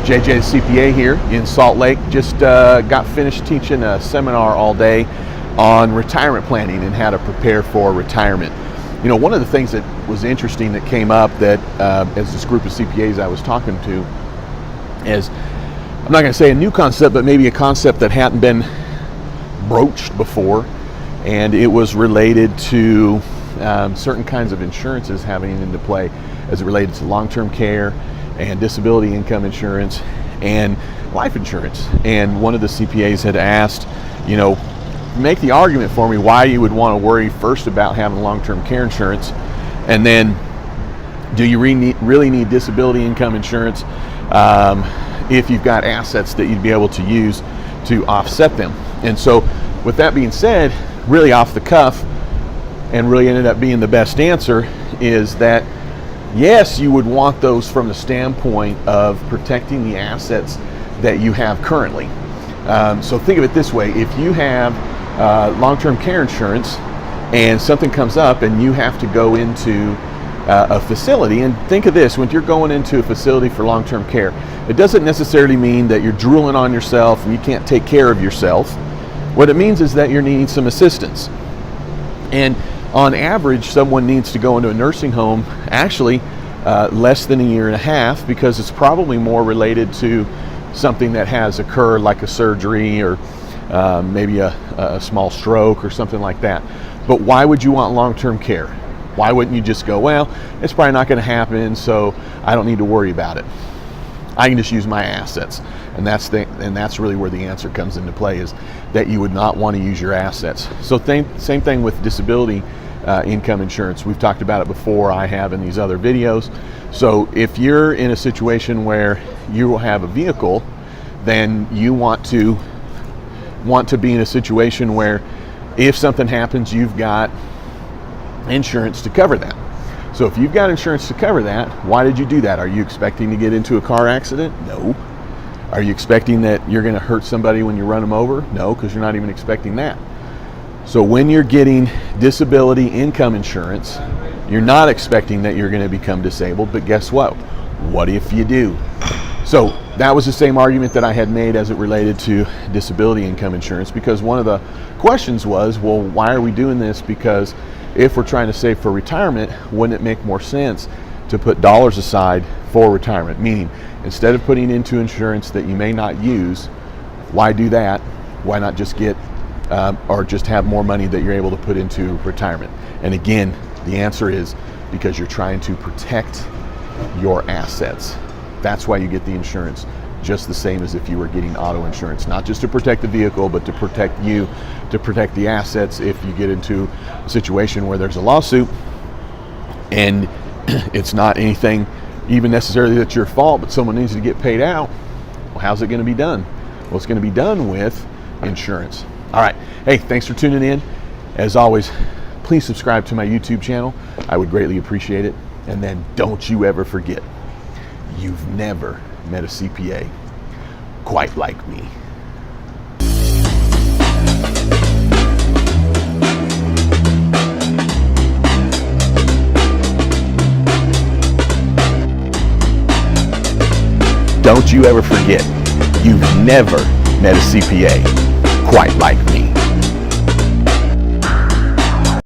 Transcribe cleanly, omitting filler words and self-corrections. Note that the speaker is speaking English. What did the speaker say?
JJ CPA here in Salt Lake. Just got finished teaching a seminar all day on retirement planning and how to prepare for retirement. You know, one of the things that was interesting that came up that as this group of CPAs I was talking to is, I'm not going to say a new concept, but maybe a concept that hadn't been broached before, and it was related to certain kinds of insurances having into play as it related to long-term care and disability income insurance and life insurance. And one of the CPAs had asked, you know, make the argument for me why you would want to worry first about having long-term care insurance, and then do you really need disability income insurance if you've got assets that you'd be able to use to offset them. And so with that being said, really off the cuff, and really ended up being the best answer, is that yes, you would want those from the standpoint of protecting the assets that you have currently. So think of it this way: if you have long-term care insurance and something comes up and you have to go into a facility, and think of this, when you're going into a facility for long-term care, it doesn't necessarily mean that you're drooling on yourself and you can't take care of yourself. What it means is that you're needing some assistance. And on average, someone needs to go into a nursing home actually less than a year and a half, because it's probably more related to something that has occurred, like a surgery or maybe a small stroke or something like that. But why would you want long-term care? Why wouldn't you just go, well, it's probably not going to happen, so I don't need to worry about it. I can just use my assets. And that's really where the answer comes into play, is that you would not want to use your assets. So same thing with disability income insurance. We've talked about it before, I have in these other videos. So if you're in a situation where you will have a vehicle, then you want to be in a situation where if something happens, you've got insurance to cover that. So if you've got insurance to cover that, why did you do that? Are you expecting to get into a car accident? No. Are you expecting that you're going to hurt somebody when you run them over? No, because you're not even expecting that. So when you're getting disability income insurance, you're not expecting that you're going to become disabled, but guess what? What if you do? So that was the same argument that I had made as it related to disability income insurance, because one of the questions was, well, why are we doing this? Because if we're trying to save for retirement, wouldn't it make more sense to put dollars aside for retirement? Meaning, instead of putting into insurance that you may not use, why do that? Why not just get or just have more money that you're able to put into retirement? And again, the answer is because you're trying to protect your assets. That's why you get the insurance, just the same as if you were getting auto insurance, not just to protect the vehicle, but to protect you, to protect the assets if you get into a situation where there's a lawsuit and it's not anything even necessarily that's your fault, but someone needs to get paid out. Well, how's it going to be done? Well, it's going to be done with insurance. All right. Hey, thanks for tuning in. As always, please subscribe to my YouTube channel. I would greatly appreciate it. And then don't you ever forget, you've never met a CPA quite like me. Don't you ever forget, you've never met a CPA quite like me.